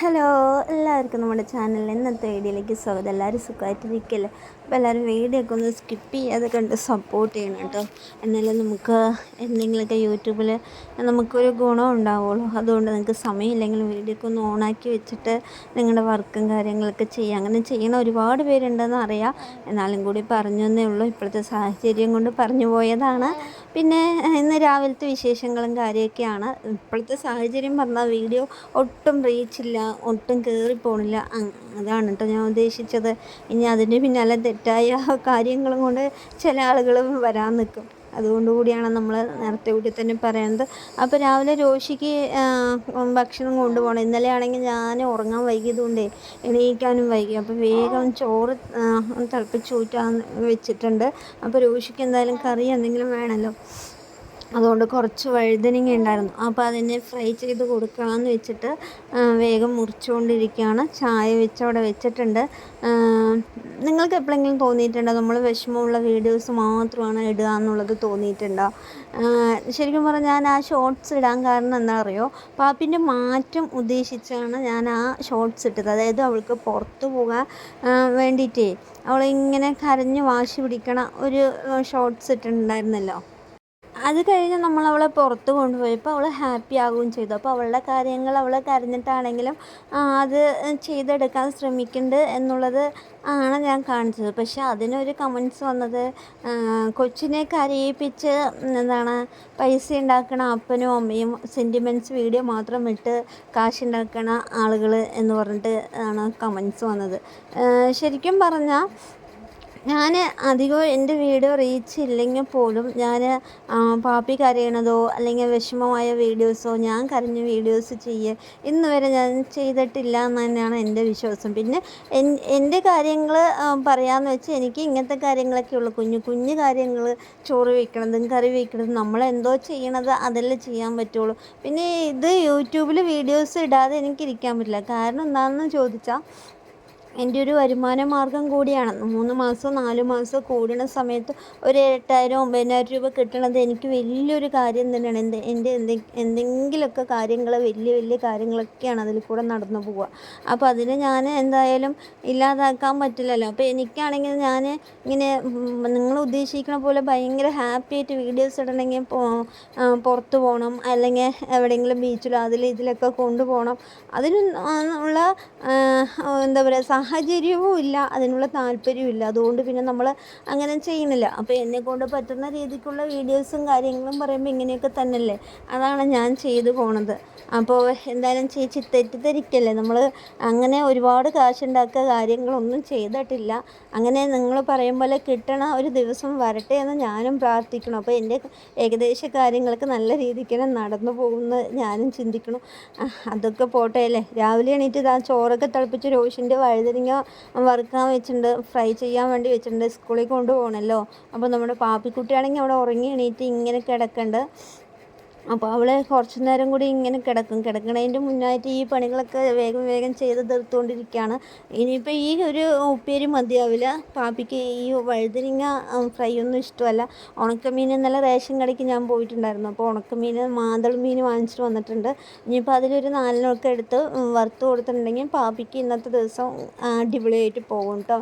Hello, എല്ലാവർക്കും നമ്മുടെ ചാനലിൽ ഇന്നത്തെ വീഡിയോയിലേക്ക് സ്വാഗതം. എല്ലാവരും സുഖമായിട്ടിരിക്കല്ലേ? അപ്പോൾ എല്ലാവരും വീഡിയോ ഒക്കെ ഒന്ന് സ്കിപ്പ് ചെയ്യാതെ കണ്ട് സപ്പോർട്ട് ചെയ്യണം കേട്ടോ. എന്നാലും നമുക്ക് എന്തെങ്കിലുമൊക്കെ യൂട്യൂബിൽ നമുക്കൊരു ഗുണം ഉണ്ടാവുള്ളൂ. അതുകൊണ്ട് നിങ്ങൾക്ക് സമയമില്ലെങ്കിലും വീഡിയോ ഒക്കെ ഒന്ന് ഓണാക്കി വെച്ചിട്ട് നിങ്ങളുടെ വർക്കും കാര്യങ്ങളൊക്കെ ചെയ്യുക. അങ്ങനെ ചെയ്യണ ഒരുപാട് പേരുണ്ടെന്ന് അറിയാം. എന്നാലും കൂടി പറഞ്ഞു എന്നേ ഉള്ളൂ. ഇപ്പോഴത്തെ സാഹചര്യം കൊണ്ട് പറഞ്ഞു പോയതാണ്. പിന്നെ ഇന്ന് രാവിലത്തെ വിശേഷങ്ങളും കാര്യമൊക്കെയാണ്. ഇപ്പോഴത്തെ സാഹചര്യം പറഞ്ഞാൽ വീഡിയോ ഒട്ടും റീച്ചില്ല, ഒട്ടും കയറിപ്പോണില്ല. അതാണ് കേട്ടോ ഞാൻ ഉദ്ദേശിച്ചത്. ഇനി അതിന് പിന്നാലെ തെറ്റായ കാര്യങ്ങളും കൊണ്ട് ചില ആളുകൾ വരാൻ നിൽക്കും. അതുകൊണ്ടുകൂടിയാണ് നമ്മൾ നേരത്തെ കൂടി തന്നെ പറയുന്നത്. അപ്പോൾ രാവിലെ രോഷിക്ക് ഭക്ഷണം കൊണ്ടുപോകണം. ഇന്നലെ ആണെങ്കിൽ ഞാൻ ഉറങ്ങാൻ വൈകിയതുകൊണ്ടേ എണീക്കാനും വൈകി. അപ്പോൾ വേഗം ചോറ് തിളപ്പിച്ച് ഊറ്റാൻ വെച്ചിട്ടുണ്ട്. അപ്പോൾ രോഷിക്ക് എന്തായാലും കറി എന്തെങ്കിലും വേണമല്ലോ. അതുകൊണ്ട് കുറച്ച് വഴുതനങ്ങ ഉണ്ടായിരുന്നു. അപ്പോൾ അതിനെ ഫ്രൈ ചെയ്ത് കൊടുക്കാമെന്ന് വെച്ചിട്ട് വേഗം മുറിച്ചുകൊണ്ടിരിക്കുകയാണ്. ചായ വെച്ച് അവിടെ വെച്ചിട്ടുണ്ട്. നിങ്ങൾക്ക് എപ്പോഴെങ്കിലും തോന്നിയിട്ടുണ്ടോ നമ്മൾ വിഷമമുള്ള വീഡിയോസ് മാത്രമാണ് ഇടുക എന്നുള്ളത് തോന്നിയിട്ടുണ്ടോ? ശരിക്കും പറഞ്ഞാൽ ഞാൻ ആ ഷോർട്സ് ഇടാൻ കാരണം എന്താ അറിയോ? പാപ്പിൻ്റെ മാറ്റം ഉദ്ദേശിച്ചാണ് ഞാൻ ആ ഷോർട്സ് ഇട്ടത്. അതായത് അവൾക്ക് പുറത്ത് പോകാൻ വേണ്ടിയിട്ടേ അവളിങ്ങനെ കരഞ്ഞ് വാശി പിടിക്കണ ഒരു ഷോർട്സ് ഇട്ടിട്ടുണ്ടായിരുന്നല്ലോ. അത് കഴിഞ്ഞ് നമ്മളവളെ പുറത്ത് കൊണ്ടുപോയപ്പോൾ അവൾ ഹാപ്പി ആവുകയും ചെയ്തു. അപ്പോൾ അവളുടെ കാര്യങ്ങൾ അവൾ കരഞ്ഞിട്ടാണെങ്കിലും അത് ചെയ്തെടുക്കാൻ ശ്രമിക്കുന്നുണ്ട് എന്നുള്ളത് ആണ് ഞാൻ കാണിച്ചത്. പക്ഷേ അതിനൊരു കമൻസ് വന്നത് കൊച്ചിനെ കരയിപ്പിച്ച് എന്താണ് പൈസ ഉണ്ടാക്കണ അപ്പനും അമ്മയും സെൻറ്റിമെൻറ്റ്സ് വീഡിയോ മാത്രം ഇട്ട് കാശുണ്ടാക്കണ ആളുകൾ എന്ന് പറഞ്ഞിട്ട് ആണ് കമൻസ് വന്നത്. ശരിക്കും പറഞ്ഞാൽ ഞാൻ അധികം എൻ്റെ വീഡിയോ റീച്ച് ഇല്ലെങ്കിൽ പോലും ഞാൻ പാപ്പി കരയണതോ അല്ലെങ്കിൽ വിഷമമായ വീഡിയോസോ ഞാൻ കരഞ്ഞ വീഡിയോസ് ഇന്ന് വരെ ഞാൻ ചെയ്തിട്ടില്ല എന്ന് തന്നെയാണ് എൻ്റെ വിശ്വാസം. പിന്നെ എൻ്റെ കാര്യങ്ങൾ പറയാമെന്ന് വെച്ചാൽ എനിക്ക് ഇങ്ങനത്തെ കാര്യങ്ങളൊക്കെ ഉള്ളൂ. കുഞ്ഞു കാര്യങ്ങൾ, ചോറ് വയ്ക്കണതും കറി വയ്ക്കണതും നമ്മളെന്തോ ചെയ്യണത് അതല്ലേ ചെയ്യാൻ പറ്റുള്ളൂ. പിന്നെ ഇത് യൂട്യൂബിൽ വീഡിയോസ് ഇടാതെ എനിക്കിരിക്കാൻ പറ്റില്ല. കാരണം എന്താണെന്ന് ചോദിച്ചാൽ എൻ്റെ ഒരു വരുമാന മാർഗം കൂടിയാണ്. 3 മാസം 4 മാസം കൂടുന്ന സമയത്ത് ഒരു 8,000 9,000 രൂപ കിട്ടണത് എനിക്ക് വലിയൊരു കാര്യം തന്നെയാണ്. എൻ്റെ എന്തെങ്കിലുമൊക്കെ കാര്യങ്ങൾ വലിയ കാര്യങ്ങളൊക്കെയാണ് അതിൽ കൂടെ നടന്നു പോവുക. അപ്പോൾ അതിനെ ഞാൻ എന്തായാലും ഇല്ലാതാക്കാൻ പറ്റില്ലല്ലോ. അപ്പോൾ എനിക്കാണെങ്കിൽ ഞാൻ ഇങ്ങനെ നിങ്ങൾ ഉദ്ദേശിക്കുന്ന പോലെ ഭയങ്കര ഹാപ്പി ആയിട്ട് വീഡിയോസ് ഇടണമെങ്കിൽ പുറത്ത് പോകണം, അല്ലെങ്കിൽ എവിടെയെങ്കിലും ബീച്ചിലോ ഇതിലൊക്കെ കൊണ്ടുപോകണം. അതിന് ഉള്ള എന്താ പറയുക സാഹചര്യവും ഇല്ല, അതിനുള്ള താല്പര്യവും ഇല്ല. അതുകൊണ്ട് പിന്നെ നമ്മൾ അങ്ങനെ ചെയ്യുന്നില്ല. അപ്പോൾ എന്നെക്കൊണ്ട് പറ്റുന്ന രീതിക്കുള്ള വീഡിയോസും കാര്യങ്ങളും പറയുമ്പോൾ ഇങ്ങനെയൊക്കെ തന്നെയല്ലേ, അതാണ് ഞാൻ ചെയ്തു പോണത്. അപ്പോൾ എന്തായാലും ചേച്ചി തെറ്റിദ്ധരിക്കല്ലേ, നമ്മൾ അങ്ങനെ ഒരുപാട് കാശുണ്ടാക്കുക കാര്യങ്ങളൊന്നും ചെയ്തിട്ടില്ല. അങ്ങനെ നിങ്ങൾ പറയും പോലെ കിട്ടണ ഒരു ദിവസം വരട്ടെ എന്ന് ഞാനും പ്രാർത്ഥിക്കണം. അപ്പോൾ എൻ്റെ ഏകദേശ കാര്യങ്ങൾക്ക് നല്ല രീതിക്ക് തന്നെ നടന്നു പോകുമെന്ന് ഞാനും ചിന്തിക്കണം. അതൊക്കെ പോട്ടെ അല്ലേ. രാവിലെ എണീറ്റ് ചോറൊക്കെ തിളപ്പിച്ച് രോഷിൻ്റെ വഴുതനങ്ങ വറുക്കാൻ വെച്ചിട്ടുണ്ട്, ഫ്രൈ ചെയ്യാൻ വേണ്ടി വെച്ചിട്ടുണ്ട്. സ്കൂളിൽ കൊണ്ടുപോകണമല്ലോ. അപ്പോൾ നമ്മുടെ പാപ്പിക്കുട്ടിയാണെങ്കിൽ അവിടെ ഉറങ്ങി എണീറ്റ് ഇങ്ങനെ കിടക്കുന്നുണ്ട്. അപ്പോൾ അവൾ കുറച്ച് നേരം കൂടി ഇങ്ങനെ കിടക്കണതിൻ്റെ മുന്നായിട്ട് ഈ പണികളൊക്കെ വേഗം ചെയ്ത് തീർത്തുകൊണ്ടിരിക്കുകയാണ്. ഇനിയിപ്പോൾ ഈ ഒരു ഉപ്പേരി മതിയാവില്ല പാപ്പിക്ക്. ഈ വഴുതനങ്ങ ഫ്രൈ ഒന്നും ഇഷ്ടമല്ല. ഉണക്കമീൻ ഇന്നലെ റേഷൻ കടയ്ക്ക് ഞാൻ പോയിട്ടുണ്ടായിരുന്നു. അപ്പോൾ ഉണക്കമീൻ മാന്തൾ മീൻ വാങ്ങിച്ചിട്ട് വന്നിട്ടുണ്ട്. ഇനിയിപ്പോൾ അതിലൊരു 4 എടുത്ത് വറുത്ത് കൊടുത്തിട്ടുണ്ടെങ്കിൽ പാപ്പിക്ക് ഇന്നത്തെ ദിവസം അടിപൊളിയായിട്ട് പോകും കേട്ടോ.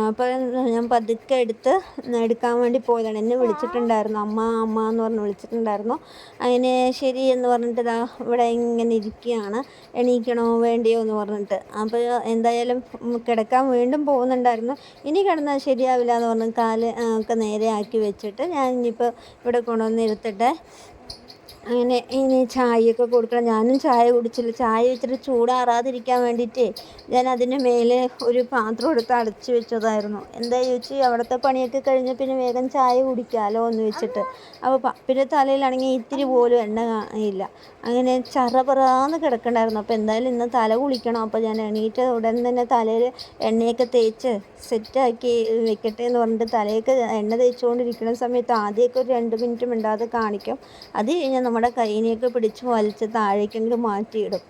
അപ്പോൾ ഞാൻ പതുക്കെ എടുക്കാൻ വേണ്ടി പോയതാണ്. എന്നെ വിളിച്ചിട്ടുണ്ടായിരുന്നു, അമ്മ എന്ന് പറഞ്ഞ് വിളിച്ചിട്ടുണ്ടായിരുന്നു. അതിന് ശരി എന്ന് പറഞ്ഞിട്ട് ഇവിടെ ഇങ്ങനെ ഇരിക്കുകയാണ്, എണീക്കണോ വേണ്ടിയോ എന്ന് പറഞ്ഞിട്ട്. അപ്പോൾ എന്തായാലും കിടക്കാൻ വീണ്ടും പോകുന്നുണ്ടായിരുന്നു. ഇനി കിടന്നാൽ ശരിയാവില്ല എന്ന് പറഞ്ഞ് കാല് ഒക്കെ നേരെ ആക്കി വെച്ചിട്ട് ഞാൻ ഇനിയിപ്പോൾ ഇവിടെ കൊണ്ടുവന്ന് ഇരുത്തട്ടെ. അങ്ങനെ ഇനി ചായയൊക്കെ കൊടുക്കണം. ഞാനും ചായ കുടിച്ചില്ല. ചായ വെച്ചിട്ട് ചൂടാറാതിരിക്കാൻ വേണ്ടിയിട്ടേ ഞാൻ അതിന് മേലെ ഒരു പാത്രം എടുത്ത് അടച്ചു വെച്ചതായിരുന്നു. എന്താ ചോദിച്ചു, അവിടുത്തെ പണിയൊക്കെ കഴിഞ്ഞ് പിന്നെ വേഗം ചായ കുടിക്കാമല്ലോ എന്ന് വെച്ചിട്ട്. അപ്പോൾ പപ്പിൻ്റെ തലയിലാണെങ്കിൽ ഇത്തിരി പോലും എണ്ണ ഇല്ല, അങ്ങനെ ചറപറാന്ന് കിടക്കണ്ടായിരുന്നു. അപ്പോൾ എന്തായാലും ഇന്ന് തല കുളിക്കണം. അപ്പോൾ ഞാൻ എണീറ്റ് ഉടൻ തന്നെ തലയിൽ എണ്ണയൊക്കെ തേച്ച് സെറ്റാക്കി വെക്കട്ടെ എന്ന് പറഞ്ഞിട്ട് തലയൊക്കെ എണ്ണ തേച്ചുകൊണ്ടിരിക്കുന്ന സമയത്ത് ആദ്യമൊക്കെ ഒരു 2 മിനിറ്റ് മിണ്ടാതെ കാണിക്കും. അത് കഴിഞ്ഞാൽ നമ്മൾ നമ്മുടെ കൈയിനെയൊക്കെ പിടിച്ച് വലിച്ച് താഴേക്കെങ്കിലും മാറ്റിയിടും.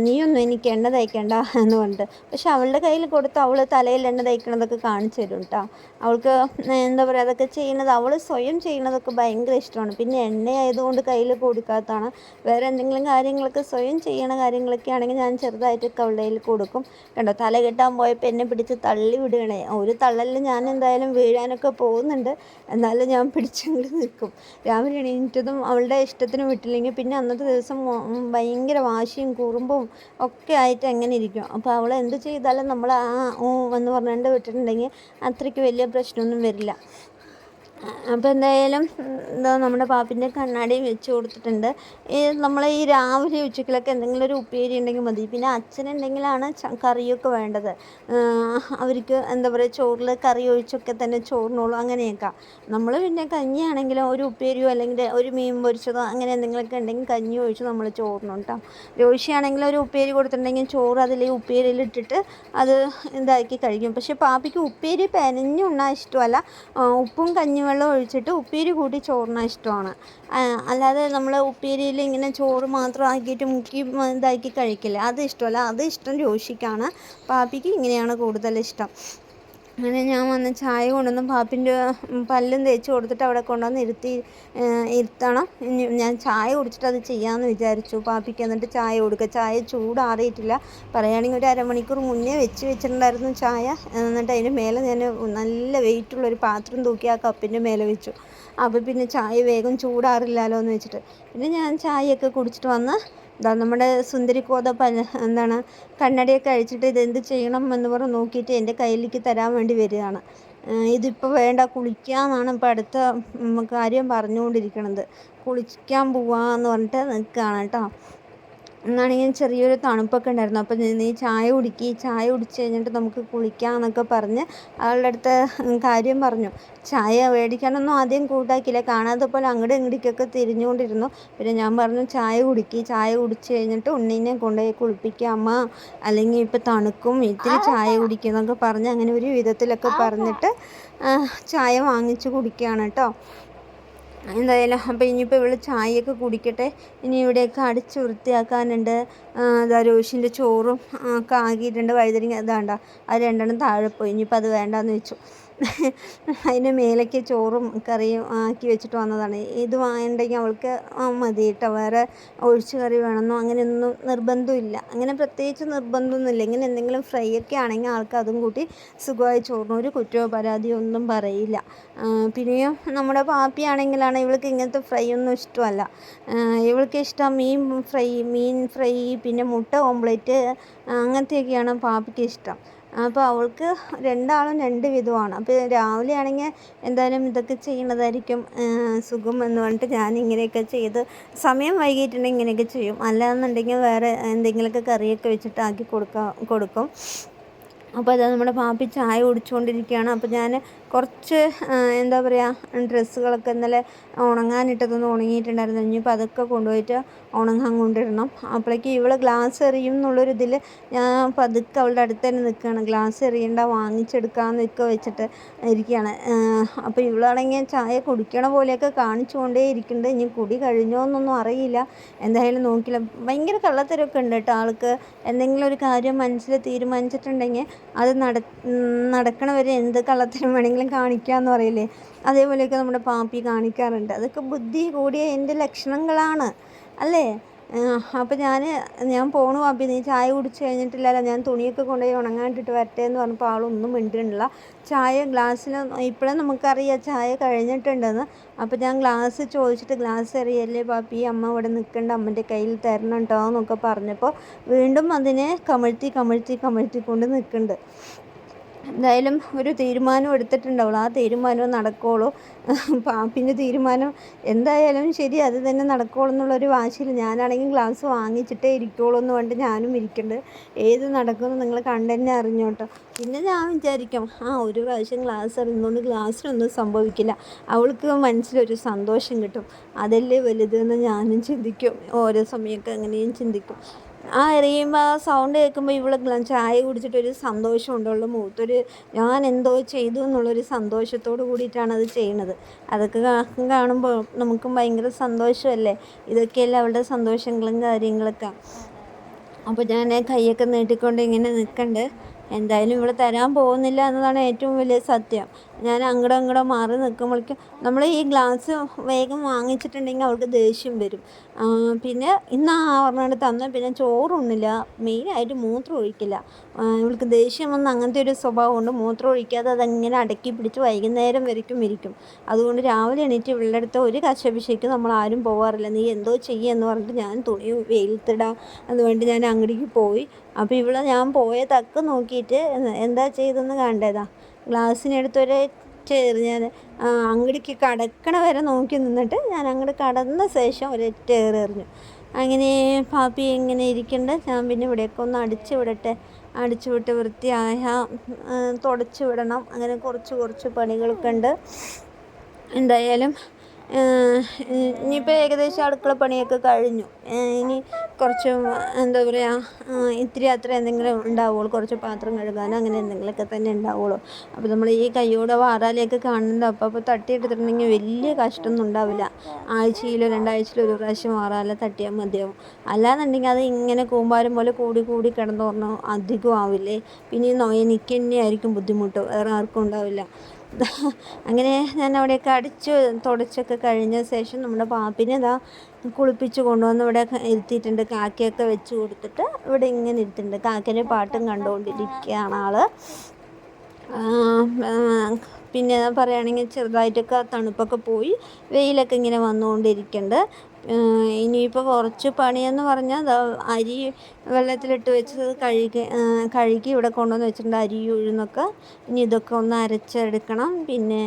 നീയൊന്നും എനിക്ക് എണ്ണ തേക്കണ്ട എന്ന് പറഞ്ഞിട്ട്. പക്ഷെ അവളുടെ കയ്യിൽ കൊടുത്ത് അവൾ തലയിൽ എണ്ണ തേക്കണതൊക്കെ കാണിച്ചു തരും കേട്ടോ. അവൾക്ക് എന്താ പറയുക, അതൊക്കെ ചെയ്യുന്നത് അവൾ സ്വയം ചെയ്യുന്നതൊക്കെ ഭയങ്കര ഇഷ്ടമാണ്. പിന്നെ എണ്ണ ആയതുകൊണ്ട് കയ്യിൽ കൊടുക്കാത്തതാണ്. വേറെ എന്തെങ്കിലും കാര്യങ്ങളൊക്കെ സ്വയം ചെയ്യണ കാര്യങ്ങളൊക്കെ ആണെങ്കിൽ ഞാൻ ചെറുതായിട്ടൊക്കെ അവളുടെ കയ്യിൽ കൊടുക്കും. കണ്ടോ, തല കെട്ടാൻ പോയപ്പോൾ എന്നെ പിടിച്ച് തള്ളി വിടുകയാണേ. ഒരു തള്ളലിൽ ഞാൻ എന്തായാലും വീഴാനൊക്കെ പോകുന്നുണ്ട്, എന്നാലും ഞാൻ പിടിച്ചങ്ങോട്ട് നിൽക്കും. രാവിലെ എണീറ്റതും അവളുടെ ഇഷ്ടത്തിന് വിട്ടില്ലെങ്കിൽ പിന്നെ അന്നത്തെ ദിവസം ഭയങ്കര വാശിയും കുറുമ്പും ഒക്കെ ആയിട്ട് എങ്ങനെ ഇരിക്കും. അപ്പോൾ അവൾ എന്ത് ചെയ്താലും നമ്മൾ എന്ന് പറഞ്ഞുകൊണ്ട് വിട്ടിട്ടുണ്ടെങ്കിൽ അത്രയ്ക്ക് വലിയ പ്രശ്നമൊന്നും വരില്ല. അപ്പോൾ എന്തായാലും എന്താ നമ്മുടെ പാപ്പിൻ്റെ കണ്ണാടിയും വെച്ച് കൊടുത്തിട്ടുണ്ട്. നമ്മൾ ഈ രാവിലെ ഉച്ചയ്ക്കിലൊക്കെ എന്തെങ്കിലും ഒരു ഉപ്പേരി ഉണ്ടെങ്കിൽ മതി. പിന്നെ അച്ഛനുണ്ടെങ്കിലാണ് കറിയൊക്കെ വേണ്ടത്. അവർക്ക് എന്താ പറയുക, ചോറിൽ കറി ഒഴിച്ചൊക്കെ തന്നെ ചോറിനോളൂ അങ്ങനെയൊക്കെ. നമ്മൾ പിന്നെ കഞ്ഞിയാണെങ്കിലും ഒരു ഉപ്പേരിയോ അല്ലെങ്കിൽ ഒരു മീൻ പൊരിച്ചതോ അങ്ങനെ എന്തെങ്കിലുമൊക്കെ ഉണ്ടെങ്കിൽ കഞ്ഞി ഒഴിച്ച് നമ്മൾ ചോറിനും കേട്ടോ. രോഷിയാണെങ്കിൽ ഒരു ഉപ്പേരി കൊടുത്തിട്ടുണ്ടെങ്കിൽ ചോറ് അതിൽ ഉപ്പേരിയിലിട്ടിട്ട് അത് ഇതാക്കി കഴിക്കും. പക്ഷേ പാപ്പിക്ക് ഉപ്പേരി പെനഞ്ഞുണ്ണാൻ ഇഷ്ടമല്ല. ഉപ്പും കഞ്ഞിവെള്ളം ഒഴിച്ചിട്ട് ഉപ്പേരി കൂട്ടി ചോറിനാൻ ഇഷ്ടമാണ്. അല്ലാതെ നമ്മൾ ഉപ്പേരിയിൽ ഇങ്ങനെ ചോറ് മാത്രം ആക്കിയിട്ട് മുക്കി ഇതാക്കി കഴിക്കില്ല, അത് ഇഷ്ടമല്ല. അത് ഇഷ്ടം രോഷിക്കാണ്. പാപ്പിക്ക് ഇങ്ങനെയാണ് കൂടുതൽ ഇഷ്ടം. അങ്ങനെ ഞാൻ വന്ന് ചായ കൊണ്ടുവന്ന് പാപ്പിൻ്റെ പല്ലും തേച്ച് കൊടുത്തിട്ട് അവിടെ കൊണ്ടുവന്ന് ഇരുത്തണം. ഞാൻ ചായ കുടിച്ചിട്ട് അത് ചെയ്യാമെന്ന് വിചാരിച്ചു. പാപ്പിക്ക് എന്നിട്ട് ചായ കൊടുക്കുക. ചായ ചൂടാറിയിട്ടില്ല. പറയുകയാണെങ്കിൽ ഒരു അരമണിക്കൂർ മുന്നേ വെച്ചിട്ടുണ്ടായിരുന്നു ചായ. എന്നിട്ട് അതിന് മേലെ ഞാൻ നല്ല വെയിറ്റുള്ളൊരു പാത്രം തൂക്കി ആ കപ്പിൻ്റെ മേലെ വെച്ചു. അപ്പോൾ പിന്നെ ചായ വേഗം ചൂടാറില്ലല്ലോ എന്ന് വെച്ചിട്ട് പിന്നെ ഞാൻ ചായയൊക്കെ കുടിച്ചിട്ട് വന്ന് നമ്മുടെ സുന്ദരി കോത എന്താണ് കണ്ണടയൊക്കെ അഴിച്ചിട്ട് ഇതെന്ത് ചെയ്യണം എന്ന് പറഞ്ഞ് നോക്കിയിട്ട് എൻ്റെ കയ്യിലേക്ക് തരാൻ വേണ്ടി വരികയാണ്. ഇതിപ്പോൾ വേണ്ട, കുളിക്കാമെന്നാണ് ഇപ്പോൾ അടുത്ത കാര്യം പറഞ്ഞുകൊണ്ടിരിക്കണത്. കുളിക്കാൻ പോവാന്ന് പറഞ്ഞിട്ട് നിൽക്കുകയാണ് കേട്ടോ. എന്നാണെങ്കിൽ ചെറിയൊരു തണുപ്പൊക്കെ ഉണ്ടായിരുന്നു. അപ്പോൾ നീ ചായ കുടിച്ച് കഴിഞ്ഞിട്ട് നമുക്ക് കുളിക്കാമെന്നൊക്കെ പറഞ്ഞ് അവളുടെ അടുത്ത് കാര്യം പറഞ്ഞു. ചായ മേടിക്കാനൊന്നും ആദ്യം കൂട്ടാക്കിയില്ല. കാണാതെ പോലെ അങ്ങോട്ടും ഇങ്ങോട്ടേക്കൊക്കെ തിരിഞ്ഞുകൊണ്ടിരുന്നു. പിന്നെ ഞാൻ പറഞ്ഞു ചായ കുടിച്ച് കഴിഞ്ഞിട്ട് ഉണ്ണീനെ കൊണ്ടുപോയി കുളിപ്പിക്കുക അമ്മ, അല്ലെങ്കിൽ ഇപ്പോൾ തണുക്കും, ഇത്തിരി ചായ കുടിക്കുന്നൊക്കെ പറഞ്ഞ് അങ്ങനെ ഒരു വിധത്തിലൊക്കെ പറഞ്ഞിട്ട് ചായ വാങ്ങിച്ച് കുടിക്കുകയാണ് കേട്ടോ. എന്തായാലും അപ്പോൾ ഇനിയിപ്പോൾ ഇവൾ ചായയൊക്കെ കുടിക്കട്ടെ. ഇനി ഇവിടെയൊക്കെ അടിച്ച് വൃത്തിയാക്കാനുണ്ട്. രോഷിൻ്റെ ചോറും ഒക്കെ ആക്കിയിട്ടുണ്ട്. വഴുതനങ്ങ ഇതാണ്ട അത് രണ്ടെണ്ണം താഴെ പോയി. ഇനിയിപ്പോൾ അത് വേണ്ടാന്ന് വെച്ചു. അതിന് മേലേക്ക് ചോറും കറിയും ആക്കി വെച്ചിട്ട് വന്നതാണ്. ഇത് ഉണ്ടെങ്കിൽ അവൾക്ക് മതി കേട്ടോ. വേറെ ഒഴിച്ച് കറി വേണമെന്നോ അങ്ങനെയൊന്നും നിർബന്ധമില്ല. അങ്ങനെ പ്രത്യേകിച്ച് നിർബന്ധമൊന്നുമില്ല. ഇങ്ങനെ എന്തെങ്കിലും ഫ്രൈ ഒക്കെ ആണെങ്കിൽ ആൾക്ക് അതും കൂട്ടി സുഖമായി ചോറിന് ഒരു കുറ്റമോ പരാതിയോ ഒന്നും പറയില്ല. പിന്നെയും നമ്മുടെ പാപ്പിയാണെങ്കിലാണ് ഇവൾക്ക് ഇങ്ങനത്തെ ഫ്രൈ ഒന്നും ഇഷ്ടമല്ല. ഇവൾക്ക് ഇഷ്ടം മീൻ ഫ്രൈ പിന്നെ മുട്ട ഓംപ്ലേറ്റ് അങ്ങനത്തെയൊക്കെയാണ് പാപ്പിക്ക് ഇഷ്ടം. അപ്പോൾ അവൾക്ക് രണ്ടാളും രണ്ട് വിധമാണ്. അപ്പോൾ രാവിലെ ആണെങ്കിൽ എന്തായാലും ഇതൊക്കെ ചെയ്യുന്നതായിരിക്കും സുഖം എന്ന് പറഞ്ഞിട്ട് ഞാൻ ഇങ്ങനെയൊക്കെ ചെയ്ത് സമയം വൈകിട്ടുണ്ടെങ്കിൽ ഇങ്ങനെയൊക്കെ ചെയ്യും. അല്ലാന്നുണ്ടെങ്കിൽ വേറെ എന്തെങ്കിലുമൊക്കെ കറിയൊക്കെ വെച്ചിട്ട് ആക്കി കൊടുക്കും. അപ്പോൾ അത് നമ്മുടെ പാപ്പി ചായ കുടിച്ചുകൊണ്ടിരിക്കുകയാണ്. അപ്പോൾ ഞാൻ കുറച്ച് എന്താ പറയുക ഡ്രസ്സുകളൊക്കെ ഇന്നലെ ഉണങ്ങാനിട്ടതൊന്നും ഉണങ്ങിയിട്ടുണ്ടായിരുന്നു. ഇനിയിപ്പോൾ അതൊക്കെ കൊണ്ടുപോയിട്ട് ഉണങ്ങാൻ കൊണ്ടിടണം. അപ്പോഴേക്ക് ഇവൾ ഗ്ലാസ് എറിയും എന്നുള്ളൊരിതിൽ ഞാൻ പതുക്കെ അവളുടെ അടുത്ത് തന്നെ നിൽക്കുകയാണ്. ഗ്ലാസ് എറിയണ്ട, വാങ്ങിച്ചെടുക്കാമെന്നൊക്കെ വെച്ചിട്ട് ഇരിക്കുകയാണ്. അപ്പോൾ ഇവളാണെങ്കിൽ ചായ കുടിക്കണ പോലെയൊക്കെ കാണിച്ചുകൊണ്ടേ ഇരിക്കുന്നുണ്ട്. ഇനി കുടി കഴിഞ്ഞോ എന്നൊന്നും അറിയില്ല. എന്തായാലും നോക്കില്ല. ഭയങ്കര കള്ളത്തരമൊക്കെ ഉണ്ട് കേട്ടോ ആൾക്ക്. എന്തെങ്കിലും ഒരു കാര്യം മനസ്സിൽ തീരുമാനിച്ചിട്ടുണ്ടെങ്കിൽ അത് നടക്കണ വരെ എന്ത് കള്ളത്തരം വേണമെങ്കിലും കാണിക്കാമെന്ന് പറയില്ലേ, അതേപോലെയൊക്കെ നമ്മുടെ പാപ്പി കാണിക്കാറുണ്ട്. അതൊക്കെ ബുദ്ധി കൂടിയ എൻ്റെ ലക്ഷണങ്ങളാണ് അല്ലേ. അപ്പോൾ ഞാൻ പോണു പാപ്പി, നീ ചായ കുടിച്ച് കഴിഞ്ഞിട്ടില്ലല്ലോ, ഞാൻ തുണിയൊക്കെ കൊണ്ടുപോയി ഉണങ്ങാനിട്ടിട്ട് വരട്ടെ എന്ന് പറഞ്ഞപ്പോൾ ആളൊന്നും മിണ്ടുന്നില്ല. ചായ ഗ്ലാസ്സിൽ ഇപ്പോഴേ നമുക്കറിയാം ചായ കഴിഞ്ഞിട്ടുണ്ടെന്ന്. അപ്പോൾ ഞാൻ ഗ്ലാസ് ചോദിച്ചിട്ട് ഗ്ലാസ് എറിയല്ലേ പാപ്പി, അമ്മ ഇവിടെ നിൽക്കണ്ട, അമ്മൻ്റെ കയ്യിൽ തരണം കേട്ടോ എന്നൊക്കെ പറഞ്ഞപ്പോൾ വീണ്ടും അതിനെ കമഴ്ത്തിക്കൊണ്ട് നിൽക്കുന്നുണ്ട്. എന്തായാലും ഒരു തീരുമാനം എടുത്തിട്ടുണ്ടാവുള്ളൂ. ആ തീരുമാനം നടക്കുകയുള്ളൂ. പാപ്പിൻ്റെ തീരുമാനം എന്തായാലും ശരി, അത് തന്നെ നടക്കുകയുള്ളൂ എന്നുള്ളൊരു വാശിയിൽ ഞാനാണെങ്കിൽ ഗ്ലാസ് വാങ്ങിച്ചിട്ടേ ഇരിക്കുകയുള്ളൂ എന്ന് പറഞ്ഞിട്ട് ഞാനും ഇരിക്കുന്നുണ്ട്. ഏത് നടക്കുമെന്ന് നിങ്ങൾ കണ്ടുതന്നെ അറിഞ്ഞോട്ടോ. പിന്നെ ഞാൻ വിചാരിക്കും ഒരു പ്രാവശ്യം ഗ്ലാസ് എറിയുന്നതുകൊണ്ട് ഗ്ലാസ്സിനൊന്നും സംഭവിക്കില്ല, അവൾക്ക് മനസ്സിലൊരു സന്തോഷം കിട്ടും, അതല്ലേ വലുതെന്ന് ഞാനും ചിന്തിക്കും. ഓരോ സമയമൊക്കെ അങ്ങനെയും ചിന്തിക്കും. ആ എറിയുമ്പോൾ ആ സൗണ്ട് കേൾക്കുമ്പോൾ ഇവള് ചായ കുടിച്ചിട്ടൊരു സന്തോഷം ഉണ്ടുള്ള മുഖത്തൊരു ഞാൻ എന്തോ ചെയ്തു എന്നുള്ളൊരു സന്തോഷത്തോട് കൂടിയിട്ടാണ് അത് ചെയ്യണത്. അതൊക്കെ കാണുമ്പോൾ നമുക്കും ഭയങ്കര സന്തോഷമല്ലേ. ഇതൊക്കെയല്ലേ അവളുടെ സന്തോഷങ്ങളും കാര്യങ്ങളൊക്കെ. അപ്പോൾ ഞാൻ കൈയൊക്കെ നീട്ടിക്കൊണ്ട് ഇങ്ങനെ നിൽക്കണ്ട്. എന്തായാലും ഇവൾ തരാൻ പോകുന്നില്ല എന്നതാണ് ഏറ്റവും വലിയ സത്യം. ഞാൻ അങ്ങോട്ടോ മാറി നിൽക്കുമ്പോഴേക്കും നമ്മൾ ഈ ഗ്ലാസ് വേഗം വാങ്ങിച്ചിട്ടുണ്ടെങ്കിൽ അവൾക്ക് ദേഷ്യം വരും. പിന്നെ ഇന്ന് ആ പറഞ്ഞുകൊണ്ട് തന്ന പിന്നെ ചോറുണ്ണില്ല, മെയിനായിട്ട് മൂത്രം ഒഴിക്കില്ല. ഇവൾക്ക് ദേഷ്യം വന്ന് അങ്ങനത്തെ ഒരു സ്വഭാവമുണ്ട്. മൂത്രം ഒഴിക്കാതെ അതങ്ങനെ അടക്കി പിടിച്ച് വൈകുന്നേരം വരയ്ക്കും ഇരിക്കും. അതുകൊണ്ട് രാവിലെ എണീറ്റ് ഇവളുടെ അടുത്ത് ഒരു കശപിശയ്ക്ക് നമ്മൾ ആരും പോകാറില്ല. നീ എന്തോ ചെയ്യുമെന്ന് പറഞ്ഞിട്ട് ഞാൻ തുണി വെയിലത്തിടാം അതുകൊണ്ട് ഞാൻ അങ്ങോട്ടേക്ക് പോയി. അപ്പോൾ ഇവളെ ഞാൻ പോയ തക്ക് നോക്കിയിട്ട് എന്താ ചെയ്തെന്ന് കണ്ടതാ. ഗ്ലാസ്സിനെടുത്തൊരൊറ്റ ഞാൻ അങ്ങോട്ടേക്ക് കടക്കണ വരെ നോക്കി നിന്നിട്ട് ഞാൻ അങ്ങോട്ട് കടന്ന ശേഷം ഒരൊറ്റ എറിഞ്ഞു. അങ്ങനെ പാപ്പി ഇങ്ങനെ ഇരിക്കണ്ട. ഞാൻ പിന്നെ ഇവിടെയൊക്കെ ഒന്ന് അടിച്ചു വിടട്ടെ, അടിച്ചു വിട്ട് വൃത്തിയായ തുടച്ചു വിടണം. അങ്ങനെ കുറച്ച് പണികളൊക്കെ ഉണ്ട്. എന്തായാലും ഇനിയിപ്പോൾ ഏകദേശം അടുക്കള പണിയൊക്കെ കഴിഞ്ഞു. ഇനി കുറച്ച് എന്താ പറയുക, ഇത്തിരി അത്ര എന്തെങ്കിലും ഉണ്ടാവുള്ളൂ. കുറച്ച് പാത്രം കഴുകാനോ അങ്ങനെ എന്തെങ്കിലുമൊക്കെ തന്നെ ഉണ്ടാവുള്ളൂ. അപ്പോൾ നമ്മൾ ഈ കയ്യോടെ വാറാലയൊക്കെ കാണുന്നത് അപ്പോൾ തട്ടിയെടുത്തിട്ടുണ്ടെങ്കിൽ വലിയ കഷ്ടമൊന്നും ഉണ്ടാവില്ല. ആഴ്ചയിലോ 2 ആഴ്ചയിലോ ഒരു പ്രാവശ്യം വാറാല തട്ടിയാൽ മതിയാവും. അല്ലാന്നുണ്ടെങ്കിൽ അത് ഇങ്ങനെ കൂമ്പാരം പോലെ കൂടി കിടന്നു അധികം ആവില്ലേ. പിന്നെ എനിക്ക് തന്നെയായിരിക്കും ബുദ്ധിമുട്ട്, വേറെ ആർക്കും ഉണ്ടാവില്ല. അങ്ങനെ ഞാൻ അവിടെയൊക്കെ അടിച്ച് തുടച്ചൊക്കെ കഴിഞ്ഞ ശേഷം നമ്മുടെ പാപ്പിനെ കുളിപ്പിച്ച് കൊണ്ടുവന്ന് ഇവിടെ ഇരുത്തിയിട്ടുണ്ട്. കാക്കയൊക്കെ വെച്ച് കൊടുത്തിട്ട് ഇവിടെ ഇങ്ങനെ ഇരുത്തിയിട്ടുണ്ട്. കാക്കൻ്റെ പാട്ടും കണ്ടുകൊണ്ടിരിക്കുകയാണ് ആൾ. പിന്നെ പറയുകയാണെങ്കിൽ ചെറുതായിട്ടൊക്കെ തണുപ്പൊക്കെ പോയി വെയിലൊക്കെ ഇങ്ങനെ വന്നുകൊണ്ടിരിക്കുന്നുണ്ട്. ഇനിയിപ്പോൾ കുറച്ച് പണിയെന്ന് പറഞ്ഞാൽ അരി വെള്ളത്തിലിട്ട് വെച്ചത് കഴുകി ഇവിടെ കൊണ്ടുവന്ന് വെച്ചിട്ടുണ്ട്. അരി ഉഴുന്നൊക്കെ ഇനി ഇതൊക്കെ ഒന്ന് അരച്ചെടുക്കണം. പിന്നെ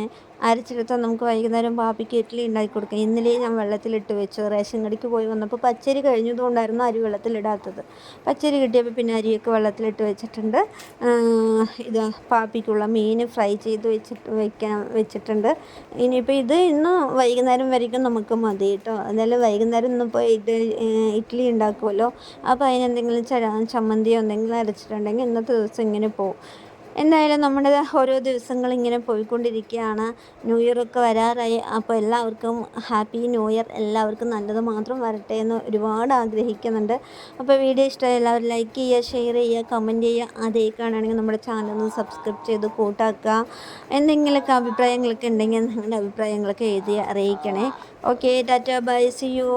അരച്ചെടുത്താൽ നമുക്ക് വൈകുന്നേരം പാപ്പിക്ക് ഇഡ്ഡലി ഉണ്ടാക്കി കൊടുക്കാം. ഇന്നലെ ഞാൻ വെള്ളത്തിലിട്ട് വെച്ചു. റേഷൻ കടയ്ക്ക് പോയി വന്നപ്പോൾ പച്ചരി കഴിഞ്ഞതുകൊണ്ടായിരുന്നു അരി വെള്ളത്തിലിടാത്തത്. പച്ചരി കിട്ടിയപ്പോൾ പിന്നെ അരിയൊക്കെ വെള്ളത്തിലിട്ട് വെച്ചിട്ടുണ്ട്. ഇത് പാപ്പിക്കുള്ള മീൻ ഫ്രൈ ചെയ്ത് വെച്ചിട്ടുണ്ട്. ഇനിയിപ്പോൾ ഇത് ഇന്ന് വൈകുന്നേരം വരയ്ക്കും നമുക്ക് മതി കേട്ടോ. എന്നാലും വൈകുന്നേരം ഇന്നിപ്പോൾ ഇഡ്ഡലി ഉണ്ടാക്കുമല്ലോ, അപ്പോൾ അതിനെന്തെങ്കിലും ചമ്മന്തിയോ എന്തെങ്കിലും അരച്ചിട്ടുണ്ടെങ്കിൽ ഇന്നത്തെ ദിവസം ഇങ്ങനെ പോകും. എന്തായാലും നമ്മുടെ ഓരോ ദിവസങ്ങൾ ഇങ്ങനെ പോയിക്കൊണ്ടിരിക്കുകയാണ്. ന്യൂ ഇയറൊക്കെ വരാറായി. അപ്പോൾ എല്ലാവർക്കും ഹാപ്പി ന്യൂ ഇയർ. എല്ലാവർക്കും നല്ലത് മാത്രം വരട്ടെ എന്ന് ഒരുപാട് ആഗ്രഹിക്കുന്നുണ്ട്. അപ്പോൾ വീഡിയോ ഇഷ്ടമായി എല്ലാവരും ലൈക്ക് ചെയ്യുക, ഷെയർ ചെയ്യുക, കമൻറ്റ് ചെയ്യുക. അതേ കാണുകയാണെങ്കിൽ നമ്മുടെ ചാനൽ ഒന്ന് സബ്സ്ക്രൈബ് ചെയ്ത് കൂട്ടാക്കുക. എന്തെങ്കിലുമൊക്കെ അഭിപ്രായങ്ങളൊക്കെ ഉണ്ടെങ്കിൽ നിങ്ങളുടെ അഭിപ്രായങ്ങളൊക്കെ എഴുതി അറിയിക്കണേ. Okay, tata, bye, see U.